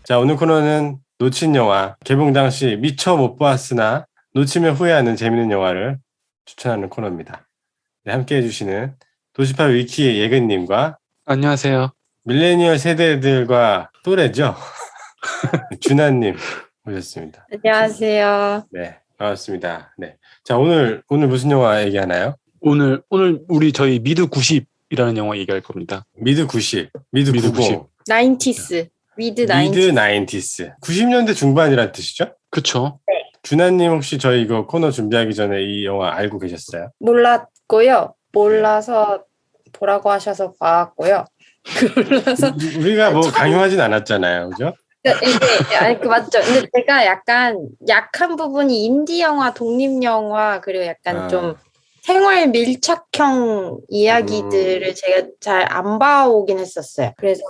자, 오늘 코너는 놓친 영화, 개봉 당시 미처 못 보았으나 놓치면 후회하는 재밌는 영화를 추천하는 코너입니다. 네, 함께 해주시는 도시파 위키 예근님과 안녕하세요. 밀레니얼 세대들과 또래죠. 준하님 오셨습니다. 안녕하세요. 네, 반갑습니다. 네, 자 오늘 무슨 영화 얘기하나요? 오늘 우리 저희 미드 90이라는 영화 얘기할 겁니다. 미드 90, 미드 90, 나인티스, 미드 미드 나인티스. 90s, 90년대 중반이란 뜻이죠? 그쵸? 준하님 혹시 저희 이거 코너 준비하기 전에 이 영화 알고 계셨어요? 몰랐고요. 몰라서 보라고 하셔서 봐왔고요. 몰라서 우리가 뭐 강요하진 않았잖아요, 그죠? 이게 아니 그 맞죠. 근데 제가 약간 약한 부분이 인디 영화, 독립 영화 그리고 약간 좀 생활 밀착형 이야기들을 제가 잘 안 봐오긴 했었어요. 그래서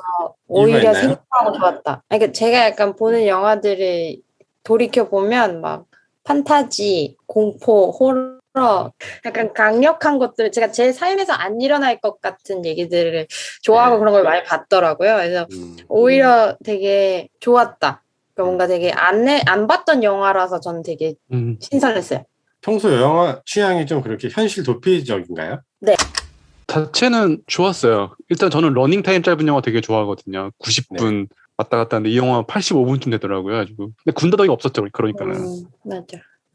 오히려 있나요? 생각하고 좋았다. 그러니까 제가 약간 보는 영화들을 돌이켜 보면 막 판타지, 공포, 호러, 약간 강력한 것들 제가 제 삶에서 안 일어날 것 같은 얘기들을 좋아하고 네. 그런 걸 많이 봤더라고요. 그래서 오히려 되게 좋았다. 그러니까 뭔가 되게 안 봤던 영화라서 저는 되게 신선했어요. 평소 영화 취향이 좀 그렇게 현실 도피적인가요? 자체는 좋았어요. 일단 저는 러닝타임 짧은 영화 되게 좋아하거든요. 90분 왔다 갔다 하는데 이 영화 85분쯤 되더라고요. 가지고. 근데 군더더기가 없었죠. 그러니까는. 맞아.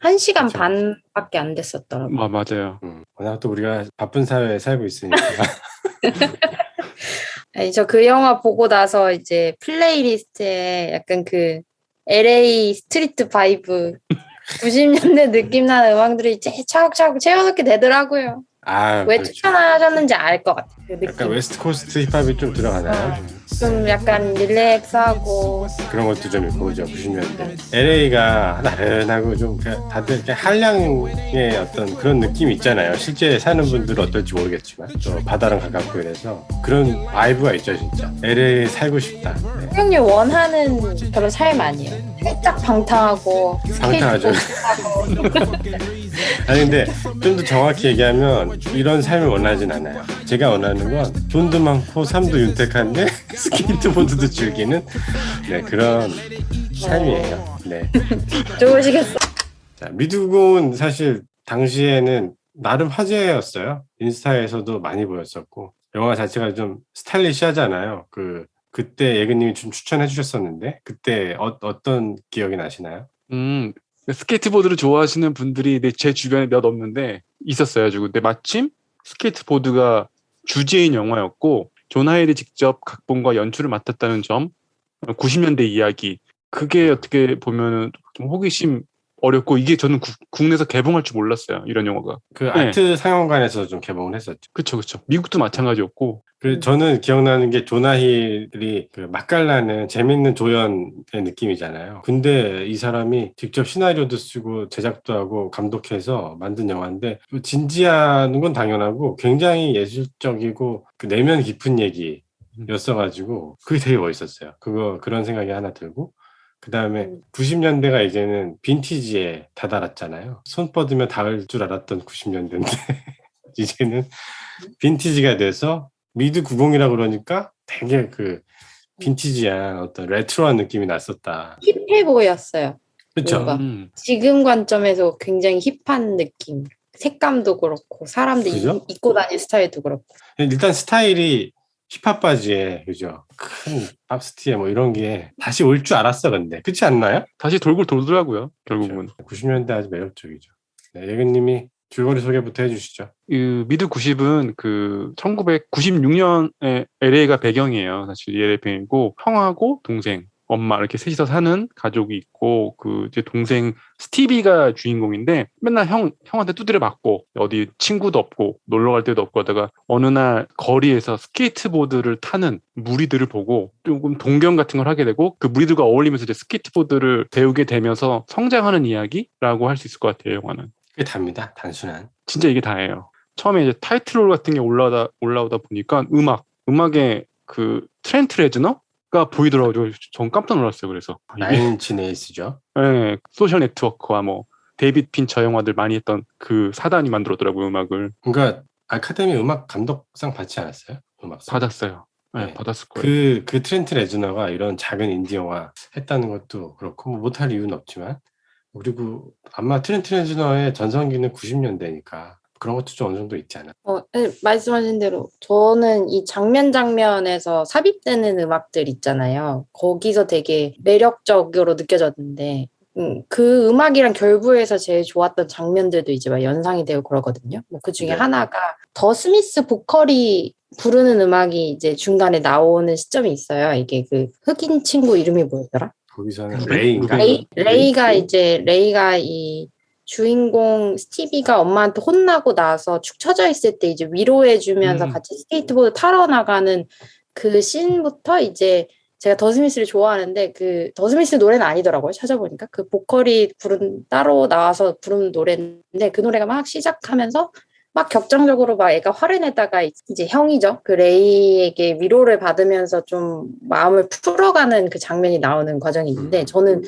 1시간 그쵸. 반밖에 안 됐었더라고요. 맞아요. 워낙 또 우리가 바쁜 사회에 살고 있으니까. 아니, 저 그 영화 보고 나서 이제 플레이리스트에 약간 그 LA 스트리트 바이브 90년대 느낌 나는 음악들이 차곡차곡 채워넣게 되더라고요. 왜 그렇죠. 추천하셨는지 알 것 같아요. 그 느낌. 약간 웨스트 코스트 힙합이 좀 들어가나요? 좀 약간 릴렉스하고 그런 것도 좀 있고, 그죠? 90년대. LA가 나른하고 좀 다들 이렇게 한량의 어떤 그런 느낌이 있잖아요. 실제 사는 분들은 어떨지 모르겠지만. 또 바다랑 가깝고 이래서 그런 바이브가 있죠, 진짜. LA에 살고 싶다. 네. 형님 원하는 그런 삶 아니에요. 살짝 방탕하고 방탕하죠. 아니 근데 좀 더 정확히 얘기하면 이런 삶을 원하진 않아요. 제가 원하는 건 돈도 많고 삶도 윤택한데 스케이트보드도 즐기는 그런 삶이에요. 네. 좋으시겠어. 자, 미드공은 사실 당시에는 나름 화제였어요. 인스타에서도 많이 보였었고 영화 자체가 좀 스타일리시하잖아요. 그때 예근님이 좀 추천해 주셨었는데 그때 어떤 기억이 나시나요? 스케이트보드를 좋아하시는 분들이 제 주변에 몇 없는데 있었어요. 근데 마침 스케이트보드가 주제인 영화였고 존 하이드 직접 각본과 연출을 맡았다는 점, 90년대 이야기, 그게 어떻게 보면은 좀 호기심 어렵고 이게 저는 국내에서 개봉할 줄 몰랐어요. 이런 영화가. 아트 상영관에서 좀 개봉을 했었죠. 그쵸. 미국도 마찬가지였고. 저는 기억나는 게 조나힐이 그 맛깔나는 재밌는 조연의 느낌이잖아요. 근데 이 사람이 직접 시나리오도 쓰고 제작도 하고 감독해서 만든 영화인데 진지한 건 당연하고 굉장히 예술적이고 그 내면 깊은 얘기였어가지고 그게 되게 멋있었어요. 그런 생각이 하나 들고 그 다음에 90년대가 이제는 빈티지에 다다랐잖아요. 손 뻗으면 닿을 줄 알았던 90년대인데 이제는 빈티지가 돼서 미드 90이라고 그러니까 되게 그 빈티지한 어떤 레트로한 느낌이 났었다. 힙해 보였어요. 그렇죠. 뭔가 지금 관점에서 굉장히 힙한 느낌. 색감도 그렇고 사람들이 입고 다니는 스타일도 그렇고. 일단 스타일이 힙합 바지에 그죠? 큰 밥스티에 뭐 이런 게 다시 올 줄 알았어. 근데 그렇지 않나요? 다시 돌더라고요. 결국은. 그렇죠. 90년대 아주 매력적이죠. 네, 예근님이 줄거리 소개부터 해주시죠. 미드 90은 1996년에 LA가 배경이에요. 사실 LA 배경이고 형하고 동생, 엄마 이렇게 셋이서 사는 가족이 있고 이제 동생 스티비가 주인공인데 맨날 형한테 두드려 맞고 어디 친구도 없고 놀러 갈 데도 없고 하다가 어느 날 거리에서 스케이트보드를 타는 무리들을 보고 조금 동경 같은 걸 하게 되고 그 무리들과 어울리면서 이제 스케이트보드를 배우게 되면서 성장하는 이야기라고 할 수 있을 것 같아요. 영화는. 그게 답니다. 단순한. 진짜 이게 다예요. 처음에 이제 타이틀롤 같은 게 올라오다 보니까 음악에 트렌트 레즈너가 보이더라고요. 전 깜짝 놀랐어요. 그래서 나인치 네일스죠. 네, 소셜 네트워크와 뭐 데이빗 핀처 영화들 많이 했던 그 사단이 만들었더라고요. 음악을. 그러니까 아카데미 음악 감독상 받지 않았어요? 음악상. 받았어요. 네, 네. 받았을 거예요. 그 트렌트 레즈너가 이런 작은 인디 영화 했다는 것도 그렇고 뭐 못할 이유는 없지만 그리고 아마 트렌트 레즈너의 전성기는 90년대니까 그런 것도 좀 어느 정도 있지 않아? 네, 말씀하신 대로 저는 이 장면에서 삽입되는 음악들 있잖아요. 거기서 되게 매력적으로 느껴졌는데 그 음악이랑 결부해서 제일 좋았던 장면들도 이제 막 연상이 되고 그러거든요. 뭐 그 중에 네. 하나가 더 스미스 보컬이 부르는 음악이 이제 중간에 나오는 시점이 있어요. 이게 그 흑인 친구 이름이 뭐였더라? 거기서는 루비? 레이인가? 루비? 레이가 이제 주인공 스티비가 엄마한테 혼나고 나서 축 처져 있을 때 이제 위로해주면서 같이 스케이트보드 타러 나가는 그 씬부터 이제 제가 더 스미스를 좋아하는데 그 더 스미스 노래는 아니더라고요. 찾아보니까 그 보컬이 따로 나와서 부르는 노래인데 그 노래가 막 시작하면서 막 격정적으로 막 애가 화를 내다가 이제 형이죠. 그 레이에게 위로를 받으면서 좀 마음을 풀어가는 그 장면이 나오는 과정이 있는데 저는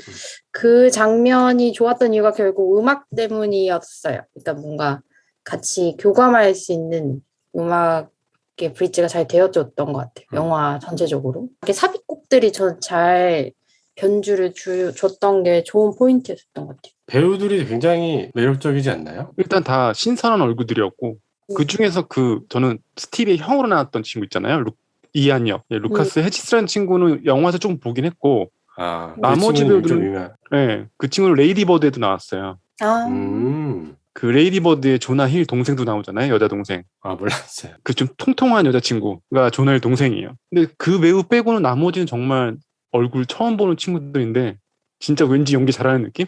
그 장면이 좋았던 이유가 결국 음악 때문이었어요. 그러니까 뭔가 같이 교감할 수 있는 음악의 브릿지가 잘 되어줬던 것 같아요. 영화 전체적으로. 이렇게 삽입곡들이 저는 잘 변주를 줬던 게 좋은 포인트였던 것 같아요. 배우들이 굉장히 매력적이지 않나요? 일단 다 신선한 얼굴들이었고 그 중에서 저는 스티비의 형으로 나왔던 친구 있잖아요. 이안 역. 예, 루카스 헤치스라는 친구는 영화에서 좀 보긴 했고 아, 그 나머지 친구는 좀 배우들은 유명. 예, 그 친구는 레이디버드에도 나왔어요. 음, 그 레이디버드의 조나 힐 동생도 나오잖아요. 여자 동생. 아 몰랐어요. 그 좀 통통한 여자친구가 조나 힐 동생이에요. 근데 그 배우 빼고는 나머지는 정말 얼굴 처음 보는 친구들인데 진짜 왠지 연기 잘하는 느낌?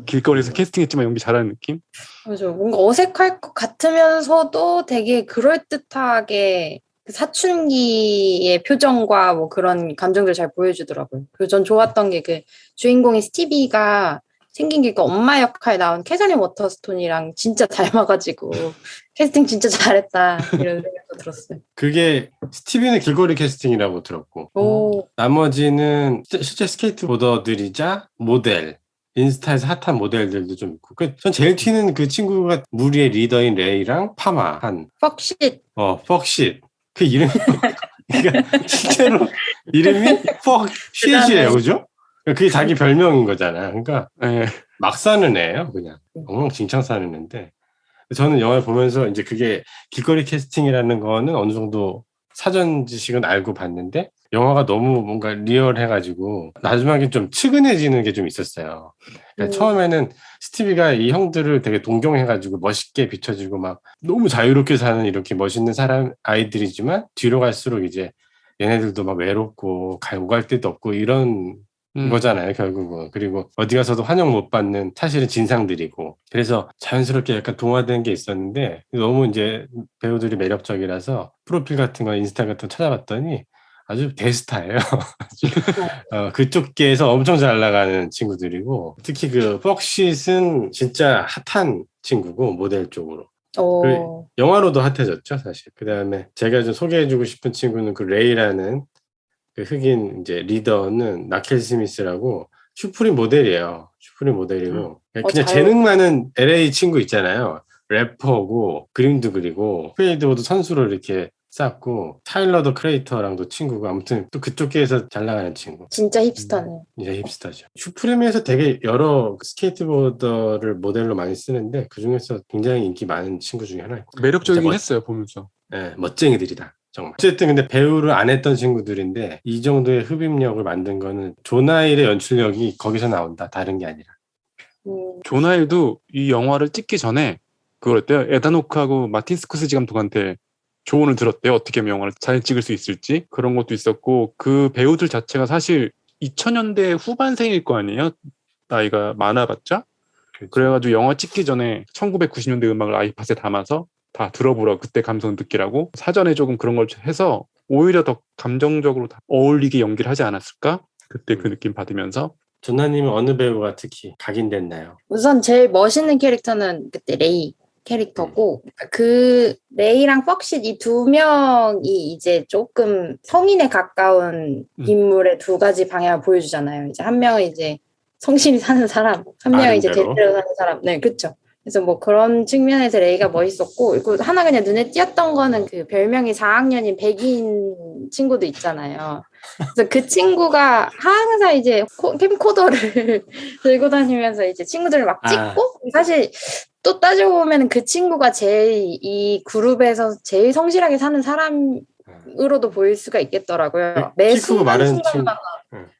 길거리에서 캐스팅했지만 연기 잘하는 느낌? 그래서 뭔가 어색할 것 같으면서도 되게 그럴듯하게 그 사춘기의 표정과 뭐 그런 감정들 잘 보여주더라고요. 그리고 전 좋았던 게 그 주인공이 스티비가 생긴 게 그 엄마 역할 나온 캐서린 워터스톤이랑 진짜 닮아가지고 캐스팅 진짜 잘했다 이런 생각도 들었어요. 그게 스티븐의 길거리 캐스팅이라고 들었고 오, 나머지는 실제 스케이트보더들이자 모델, 인스타에서 핫한 모델들도 좀 있고 전 제일 튀는 그 친구가 무리의 리더인 레이랑 파마한 퍽쉿. 퍽쉿 그 이름이 그러니까 실제로 이름이 퍽쉿이에요, 그죠? 그게 자기 별명인 거잖아. 그러니까 예. 막 사는 애예요, 그냥 엉망진창 사는 애인데 저는 영화를 보면서 이제 그게 길거리 캐스팅이라는 거는 어느 정도 사전 지식은 알고 봤는데 영화가 너무 뭔가 리얼해가지고 나중에 좀 측은해지는 게 좀 있었어요. 그러니까 처음에는 스티비가 이 형들을 되게 동경해가지고 멋있게 비춰지고 막 너무 자유롭게 사는 이렇게 멋있는 아이들이지만 뒤로 갈수록 이제 얘네들도 막 외롭고 오갈 데도 없고 이런 거잖아요, 결국은. 그리고 어디 가서도 환영 못 받는 사실은 진상들이고. 그래서 자연스럽게 약간 동화된 게 있었는데 너무 이제 배우들이 매력적이라서 프로필 같은 거 인스타 같은 거 찾아봤더니 아주 대스타예요. 그쪽 계에서 엄청 잘 나가는 친구들이고 특히 그 퍽쉿은 진짜 핫한 친구고 모델 쪽으로. 그 영화로도 핫해졌죠, 사실. 그다음에 제가 좀 소개해주고 싶은 친구는 그 레이라는 그 흑인 이제 리더는 나켈 스미스라고 슈프림 모델이에요. 슈프림 모델이고 그냥 재능 많은 LA 친구 있잖아요. 래퍼고 그림도 그리고 스케이트보드 선수로 이렇게 쌓고 타일러 더 크리에이터랑도 친구고 아무튼 또 그쪽에서 잘 나가는 친구. 진짜 힙스터네. 이제 힙스터죠. 슈프림에서 되게 여러 스케이트보더를 모델로 많이 쓰는데 그중에서 굉장히 인기 많은 친구 중에 하나예요. 매력적이긴 했어요, 보면서. 네, 멋쟁이들이다. 정말. 어쨌든 근데 배우를 안 했던 친구들인데 이 정도의 흡입력을 만든 거는 조나일의 연출력이 거기서 나온다. 다른 게 아니라. 조나일도 이 영화를 찍기 전에 그걸 어때요? 에다노크하고 마틴 스코세지 감독한테 조언을 들었대요. 어떻게 하면 영화를 잘 찍을 수 있을지. 그런 것도 있었고 그 배우들 자체가 사실 2000년대 후반생일 거 아니에요? 나이가 많아봤자. 그렇죠. 그래가지고 영화 찍기 전에 1990년대 음악을 아이팟에 담아서 다 들어보라고 그때 감성 느끼라고 사전에 조금 그런 걸 해서 오히려 더 감정적으로 어울리게 연기를 하지 않았을까? 그때 그 느낌 받으면서. 조나님은 어느 배우가 특히 각인됐나요? 우선 제일 멋있는 캐릭터는 그때 레이 캐릭터고 그 레이랑 퍽쉿 이 두 명이 이제 조금 성인에 가까운 인물의 두 가지 방향을 보여주잖아요. 이제 한 명은 이제 성실히 사는 사람, 한 명은 이제 제대로 사는 사람. 네, 그렇죠. 그래서 뭐 그런 측면에서 레이가 멋있었고, 그리고 하나 그냥 눈에 띄었던 거는 그 별명이 4학년인 백인 친구도 있잖아요. 그래서 그 친구가 항상 이제 캠코더를 들고 다니면서 이제 친구들을 막 찍고, 사실 또 따지고 보면 그 친구가 제일 이 그룹에서 제일 성실하게 사는 사람으로도 보일 수가 있겠더라고요. 매 키 크고 마른 친구. 순간순간마다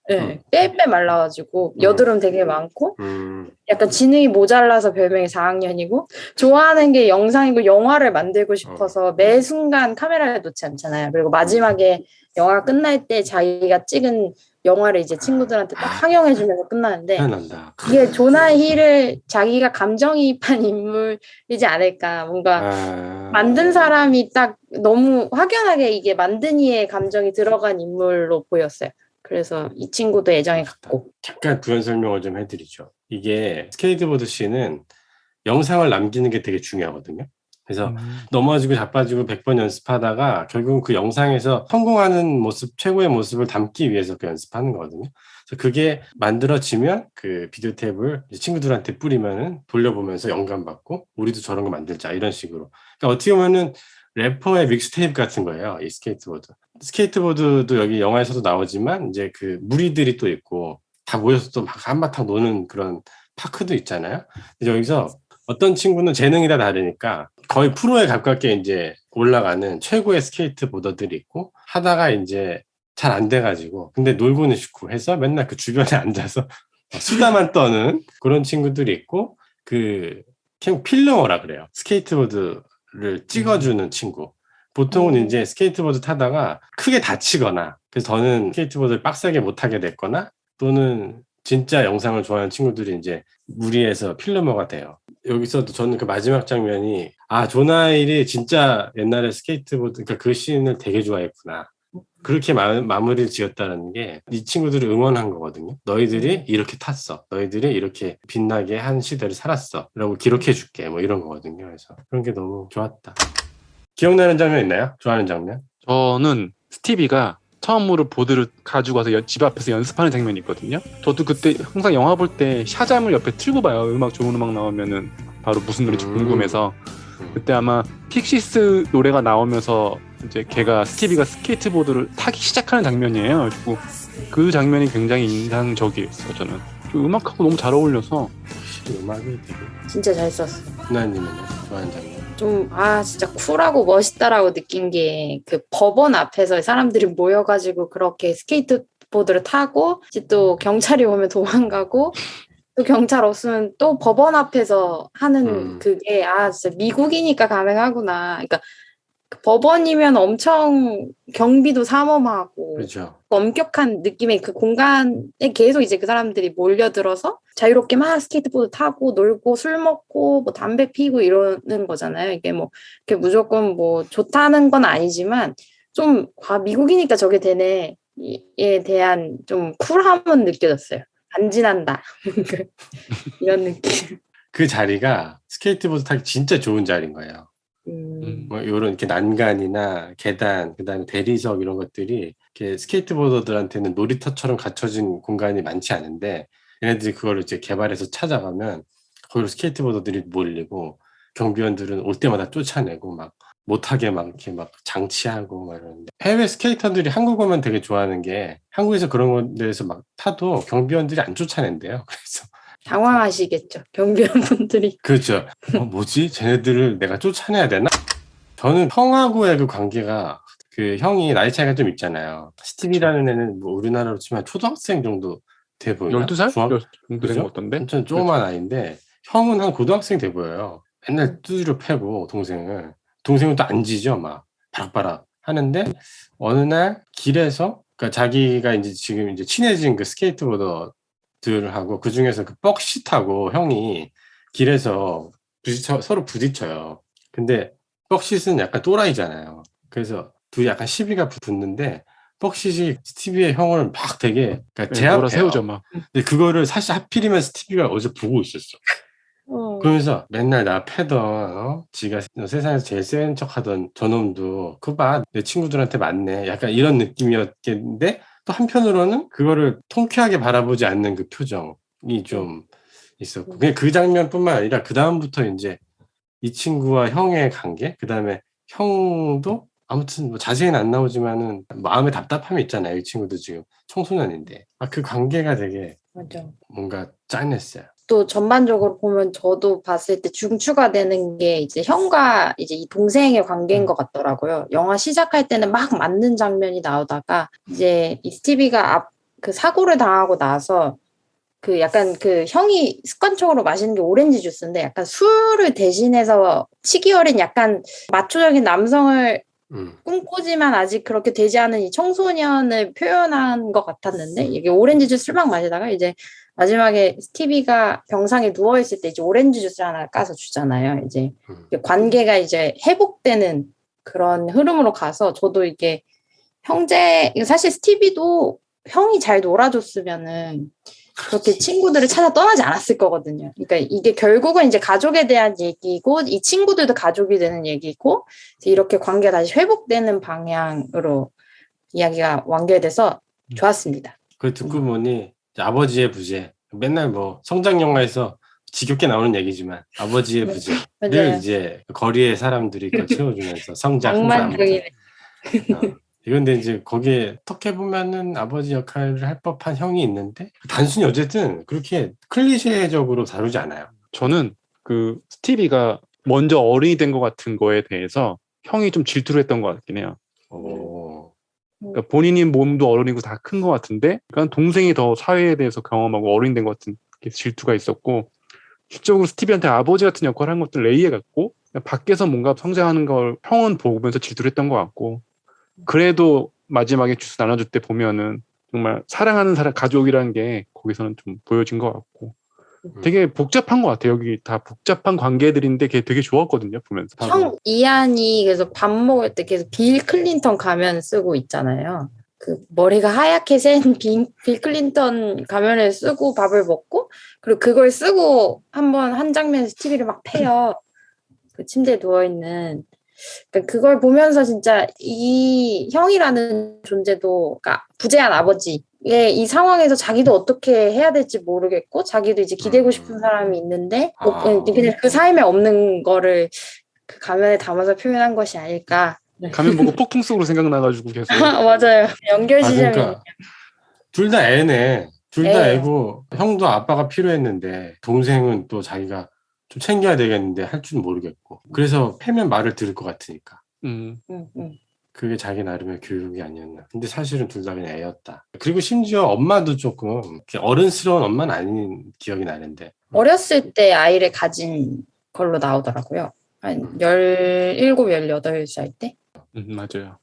네, 빼빼 말라가지고 여드름 되게 많고 약간 지능이 모자라서 별명이 4학년이고 좋아하는 게 영상이고 영화를 만들고 싶어서 매 순간 카메라에 놓지 않잖아요. 그리고 마지막에 영화가 끝날 때 자기가 찍은 영화를 이제 친구들한테 딱 상영해주면서 끝나는데 희한한다. 이게 조나 힐을 자기가 감정이입한 인물이지 않을까. 뭔가 만든 사람이 딱 너무 확연하게 이게 만든 이의 감정이 들어간 인물로 보였어요. 그래서 이 친구도 애정이 갔고. 잠깐 부연 설명을 좀 해드리죠. 이게 스케이트보드 씬은 영상을 남기는 게 되게 중요하거든요. 그래서 넘어지고 자빠지고 100번 연습하다가 결국은 그 영상에서 성공하는 모습, 최고의 모습을 담기 위해서 그 연습하는 거거든요. 그래서 그게 만들어지면 그 비디오 탭을 친구들한테 뿌리면은 돌려보면서 영감 받고 우리도 저런 거 만들자 이런 식으로. 그러니까 어떻게 보면은 래퍼의 믹스테이프 같은 거예요. 이 스케이트보드. 스케이트보드도 여기 영화에서도 나오지만 이제 그 무리들이 또 있고 다 모여서 또 막 한바탕 노는 그런 파크도 있잖아요. 여기서 어떤 친구는 재능이 다 다르니까 거의 프로에 가깝게 이제 올라가는 최고의 스케이트보더들이 있고 하다가 이제 잘 안 돼가지고 근데 놀고는 싶고 해서 맨날 그 주변에 앉아서 수다만 떠는 그런 친구들이 있고 그 필러머라 그래요. 스케이트보드를 찍어주는 친구. 보통은 이제 스케이트보드 타다가 크게 다치거나 그래서 저는 스케이트보드를 빡세게 못하게 됐거나 또는 진짜 영상을 좋아하는 친구들이 이제 무리해서 필러머가 돼요. 여기서도 저는 그 마지막 장면이 조나일이 진짜 옛날에 스케이트보드 그러니까 그 씬을 되게 좋아했구나. 그렇게 마무리를 지었다는 게 이 친구들을 응원한 거거든요. 너희들이 이렇게 탔어. 너희들이 이렇게 빛나게 한 시대를 살았어. 라고 기록해 줄게. 뭐 이런 거거든요. 그래서 그런 게 너무 좋았다. 기억나는 장면 있나요? 좋아하는 장면? 저는 스티비가 처음으로 보드를 가지고 와서 집 앞에서 연습하는 장면이 있거든요. 저도 그때 항상 영화 볼 때 샤잠을 옆에 틀고 봐요. 좋은 음악 나오면은 바로 무슨 노래인지 궁금해서. 그때 아마 픽시스 노래가 나오면서 이제 스티비가 스케이트보드를 타기 시작하는 장면이에요. 그리고 그 장면이 굉장히 인상적이었어요. 저는 음악하고 너무 잘 어울려서. 음악이 되게 진짜 잘 썼어. 누나님은요? 좋아하는 장면? 좀 진짜 쿨하고 멋있다라고 느낀 게 그 법원 앞에서 사람들이 모여가지고 그렇게 스케이트보드를 타고 이제 또 경찰이 오면 도망가고 또 경찰 없으면 또 법원 앞에서 하는 그게 진짜 미국이니까 가능하구나. 그러니까 그 법원이면 엄청 경비도 삼엄하고 그렇죠. 엄격한 느낌의 그 공간에 계속 이제 그 사람들이 몰려들어서 자유롭게 막 스케이트보드 타고 놀고 술 먹고 뭐 담배 피고 이러는 거잖아요. 이게 뭐 그게 무조건 뭐 좋다는 건 아니지만 좀 미국이니까 저게 되네에 대한 좀 쿨함은 느껴졌어요. 간지난다. 이런 느낌. 그 자리가 스케이트보드 타기 진짜 좋은 자리인 거예요. 뭐 이런 이렇게 난간이나 계단, 그다음에 대리석 이런 것들이 이렇게 스케이트보더들한테는 놀이터처럼 갖춰진 공간이 많지 않은데 얘네들이 그걸 이제 개발해서 찾아가면 거기로 스케이트보더들이 몰리고 경비원들은 올 때마다 쫓아내고 막 못하게 막 이렇게 막 장치하고 막 이러는데 해외 스케이터들이 한국 오면 되게 좋아하는 게 한국에서 그런 데에서 막 타도 경비원들이 안 쫓아낸대요. 그래서 당황하시겠죠, 경비원분들이. 그렇죠. 뭐지? 쟤네들을 내가 쫓아내야 되나? 저는 형하고의 그 관계가 그 형이 나이 차이가 좀 있잖아요. 스티비라는 애는 뭐 우리나라로 치면 초등학생 정도 돼 보이나? 12살? 정도 된 그죠? 것 같던데? 엄청 조그만 아이인데 형은 한 고등학생 돼 보여요. 맨날 두드려 패고 동생은 또 안 지죠. 막 바락바락 하는데 어느 날 길에서 그러니까 자기가 이제 지금 이제 친해진 그 스케이트보더들하고 그 중에서 그 뻑시트하고 형이 길에서 서로 부딪혀요. 근데 뻑시트는 약간 또라이잖아요. 그래서 둘이 약간 시비가 붙는데 뻑시시 스티비의 형을 막 되게 그러니까 제압해요. 세우죠 막. 근데 그거를 사실 하필이면 스티비가 어제 보고 있었어. 그러면서 맨날 나 패던 지가 세상에서 제일 센 척하던 저놈도 그거 봐 내 친구들한테 맞네 약간 이런 느낌이었겠는데 또 한편으로는 그거를 통쾌하게 바라보지 않는 그 표정이 좀 있었고 그냥 그 장면뿐만 아니라 그 다음부터 이제 이 친구와 형의 관계, 그 다음에 형도 아무튼 뭐 자세히는 안 나오지만은 마음에 답답함이 있잖아요. 이 친구도 지금 청소년인데 그 관계가 되게 맞아. 뭔가 짠했어요. 또 전반적으로 보면 저도 봤을 때 중추가 되는 게 이제 형과 이제 이 동생의 관계인 것 같더라고요. 영화 시작할 때는 막 맞는 장면이 나오다가 이제 이 스티비가 그 사고를 당하고 나서 그 약간 그 형이 습관적으로 마시는 게 오렌지 주스인데 약간 술을 대신해서 치기 어린 약간 마초적인 남성을 꿈꾸지만 아직 그렇게 되지 않은 이 청소년을 표현한 것 같았는데 이게 오렌지 주스를 막 마시다가 이제 마지막에 스티비가 병상에 누워있을 때 이제 오렌지 주스 하나 까서 주잖아요. 이제 관계가 이제 회복되는 그런 흐름으로 가서 저도 이게 사실 스티비도 형이 잘 놀아줬으면은 그렇게 친구들을 찾아 떠나지 않았을 거거든요. 그러니까 이게 결국은 이제 가족에 대한 얘기고 이 친구들도 가족이 되는 얘기고 이렇게 관계가 다시 회복되는 방향으로 이야기가 완결돼서 좋았습니다. 그 듣고 보니 아버지의 부재 맨날 뭐 성장 영화에서 지겹게 나오는 얘기지만 아버지의 부재를 이제 거리의 사람들이 그걸 채워주면서 성장 낭만적이네. 이건데 이제 거기에 어떻게 보면은 아버지 역할을 할 법한 형이 있는데 단순히 어쨌든 그렇게 클리셰적으로 다루지 않아요. 저는 그 스티비가 먼저 어른이 된 것 같은 거에 대해서 형이 좀 질투를 했던 것 같긴 해요. 그러니까 본인이 몸도 어른이고 다 큰 것 같은데 그러니까 동생이 더 사회에 대해서 경험하고 어른이 된 것 같은 질투가 있었고 실적으로 스티비한테 아버지 같은 역할을 한 것도 레이에 같고 밖에서 뭔가 성장하는 걸 형은 보면서 질투를 했던 것 같고 그래도 마지막에 주스 나눠줄 때 보면은 정말 사랑하는 사람 가족이라는 게 거기서는 좀 보여진 것 같고 되게 복잡한 것 같아요. 여기 다 복잡한 관계들인데 그게 되게 좋았거든요. 보면서 형 이안이 그래서 밥 먹을 때 계속 빌 클린턴 가면 쓰고 있잖아요. 그 머리가 하얗게 센 빌 클린턴 가면을 쓰고 밥을 먹고 그리고 그걸 쓰고 한 장면에서 TV를 막 패요. 그 침대에 누워있는 그러니까 그걸 보면서 진짜 이 형이라는 존재도 그러니까 부재한 아버지의 이 상황에서 자기도 어떻게 해야 될지 모르겠고 자기도 이제 기대고 싶은 사람이 있는데 그냥 그 삶에 없는 거를 그 가면에 담아서 표현한 것이 아닐까. 가면 보고 폭풍 속으로 생각나가지고 계속 맞아요. 연결 지점이 그러니까 둘 다 애네. 둘 다 애고 형도 아빠가 필요했는데 동생은 또 자기가 좀 챙겨야 되겠는데 할 줄은 모르겠고 그래서 패면 말을 들을 것 같으니까 그게 자기 나름의 교육이 아니었나. 근데 사실은 둘 다 그냥 애였다. 그리고 심지어 엄마도 조금 어른스러운 엄마는 아닌 기억이 나는데 어렸을 때 아이를 가진 걸로 나오더라고요. 한 17, 18살 때. 맞아요.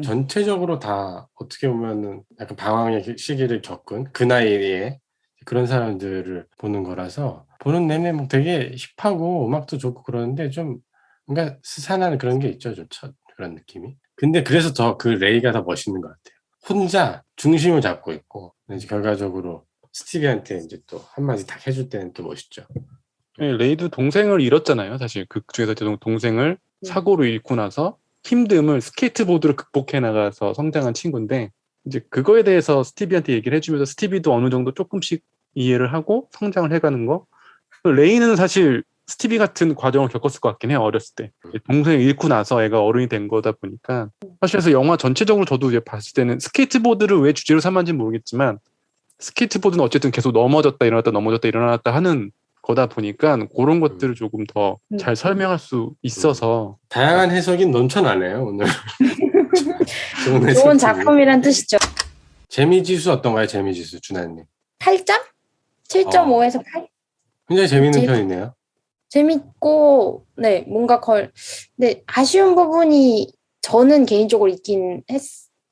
전체적으로 다 어떻게 보면은 약간 방황의 시기를 겪은 그 나이에 그런 사람들을 보는 거라서 보는 내내 뭐 되게 힙하고 음악도 좋고 그러는데 좀 뭔가 스산한 그런 게 있죠. 좀 그런 느낌이. 근데 그래서 더 그 레이가 더 멋있는 것 같아요. 혼자 중심을 잡고 있고 이제 결과적으로 스티비한테 이제 또 한마디 딱 해줄 때는 또 멋있죠. 레이도 동생을 잃었잖아요. 사실 그 중에서 동생을 사고로 잃고 나서 힘듦을 스케이트보드로 극복해 나가서 성장한 친구인데 이제 그거에 대해서 스티비한테 얘기를 해주면서 스티비도 어느 정도 조금씩 이해를 하고 성장을 해가는 거. 레이는 사실 스티비 같은 과정을 겪었을 것 같긴 해요. 어렸을 때 동생을 잃고 나서 애가 어른이 된 거다 보니까 사실 그래서 영화 전체적으로 저도 이제 봤을 때는 스케이트보드를 왜 주제로 삼았는지는 모르겠지만 스케이트보드는 어쨌든 계속 넘어졌다 일어났다 넘어졌다 일어났다 하는 거다 보니까 그런 것들을 조금 더 잘 설명할 수 있어서 다양한 해석이 넘쳐나네요 오늘. 좋은 작품이란 뜻이죠. 재미지수 어떤가요? 재미지수 준하님. 8점? 7.5에서 8? 굉장히 재미있는 편이네요. 재밌고 네 뭔가 근데 아쉬운 부분이 저는 개인적으로 있긴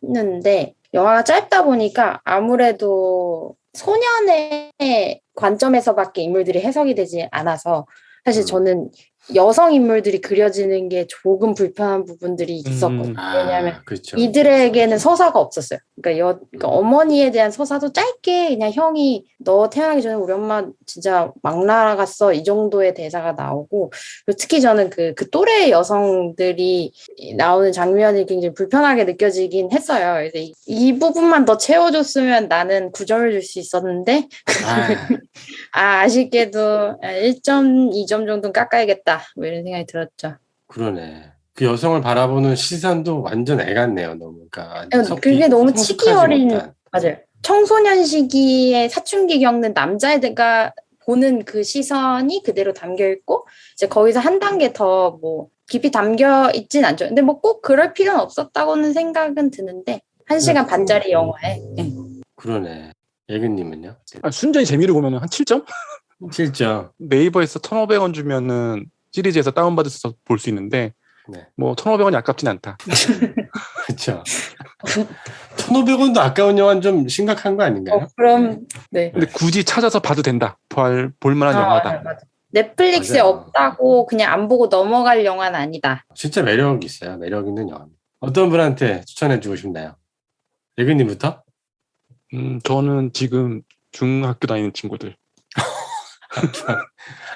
했는데 영화가 짧다 보니까 아무래도 소년의 관점에서밖에 인물들이 해석이 되지 않아서 사실 저는 여성 인물들이 그려지는 게 조금 불편한 부분들이 있었거든요. 왜냐하면 그렇죠. 이들에게는 서사가 없었어요. 그러니까 어머니에 대한 서사도 짧게 그냥 형이 너 태어나기 전에 우리 엄마 진짜 막 날아갔어 이 정도의 대사가 나오고 특히 저는 그 또래 여성들이 나오는 장면이 굉장히 불편하게 느껴지긴 했어요. 그래서 이 부분만 더 채워줬으면 나는 9점을 줄 수 있었는데 아쉽게도 1.2점 정도는 깎아야겠다. 뭐 이런 생각이 들었죠. 그러네. 그 여성을 바라보는 시선도 완전 애 같네요, 너무. 그러니까 그게 너무 성숙하지 치기 어린, 못한. 맞아요. 청소년 시기에 사춘기 겪는 남자애가 보는 그 시선이 그대로 담겨 있고, 이제 거기서 한 단계 더 뭐 깊이 담겨 있진 않죠. 근데 뭐 꼭 그럴 필요는 없었다고는 생각은 드는데, 1시간 반짜리 영화에. 네. 그러네. 예근님은요? 순전히 재미를 보면 한 7점? 실죠. 네이버에서 1,500원 주면은 시리즈에서 다운받아서 볼 수 있는데 네. 뭐 1,500원이 아깝진 않다. 그렇죠. 1,500원도 아까운 영화는 좀 심각한 거 아닌가요? 그럼, 네. 근데 굳이 찾아서 봐도 된다. 볼만한 영화다. 맞아. 넷플릭스에 맞아요. 없다고 그냥 안 보고 넘어갈 영화는 아니다. 진짜 매력이 있어요. 매력 있는 영화입니다. 어떤 분한테 추천해주고 싶나요? 예근님부터? 저는 지금 중학교 다니는 친구들.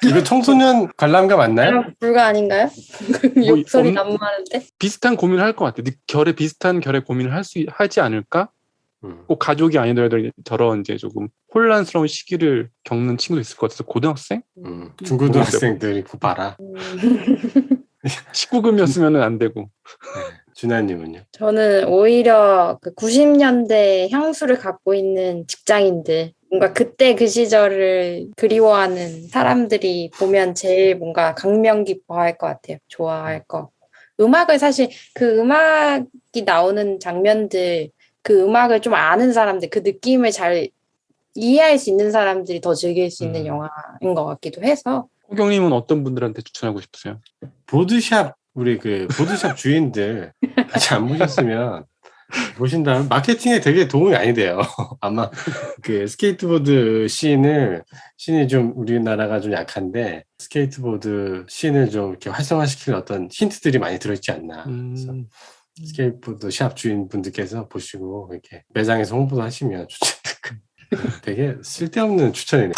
이거 청소년 관람가 맞나요? 불가 아닌가요? 뭐, 욕설이 난무하는데. 비슷한 고민을 할 것 같아요. 비슷한 결의 고민을 하지 않을까? 꼭 가족이 아니더라도 저런 이제 조금 혼란스러운 시기를 겪는 친구도 있을 것 같아서 고등학생? 중고등학생들이 봐라. 19금이었으면 안 되고. 네. 준하님은요? 저는 오히려 그 90년대 향수를 갖고 있는 직장인들, 뭔가 그때 그 시절을 그리워하는 사람들이 보면 제일 뭔가 감명 깊어할 것 같아요. 좋아할 것 같고. 음악을 사실 그 음악이 나오는 장면들, 그 음악을 좀 아는 사람들, 그 느낌을 잘 이해할 수 있는 사람들이 더 즐길 수 있는 영화인 것 같기도 해서. 호경님은 어떤 분들한테 추천하고 싶으세요? 보드샵, 우리 그 보드샵 주인들 아직 안 보셨으면 보신다면 마케팅에 되게 도움이 많이 돼요. 아마 그 스케이트보드 씬이 좀 우리나라가 좀 약한데 스케이트보드 씬을 좀 이렇게 활성화시킬 어떤 힌트들이 많이 들어있지 않나. 그래서 스케이트보드 샵 주인분들께서 보시고 이렇게 매장에서 홍보도 하시면 되게 쓸데없는 추천이네요.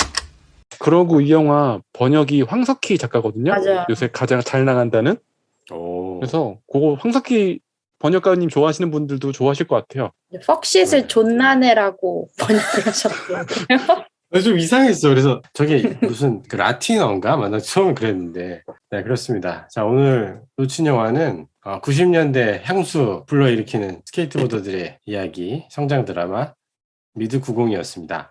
그러고 이 영화 번역이 황석희 작가거든요. 맞아요. 요새 가장 잘 나간다는. 그래서 그거 황석희 번역가님 좋아하시는 분들도 좋아하실 것 같아요. 퍽싯을 존나네라고 번역을 하셨더라고요. 좀 이상했어. 그래서 저게 무슨 그 라틴어인가? 나 처음에 그랬는데. 네, 그렇습니다. 자, 오늘 놓친 영화는 90년대 향수 불러일으키는 스케이트보더들의 이야기, 성장 드라마 미드 90이었습니다.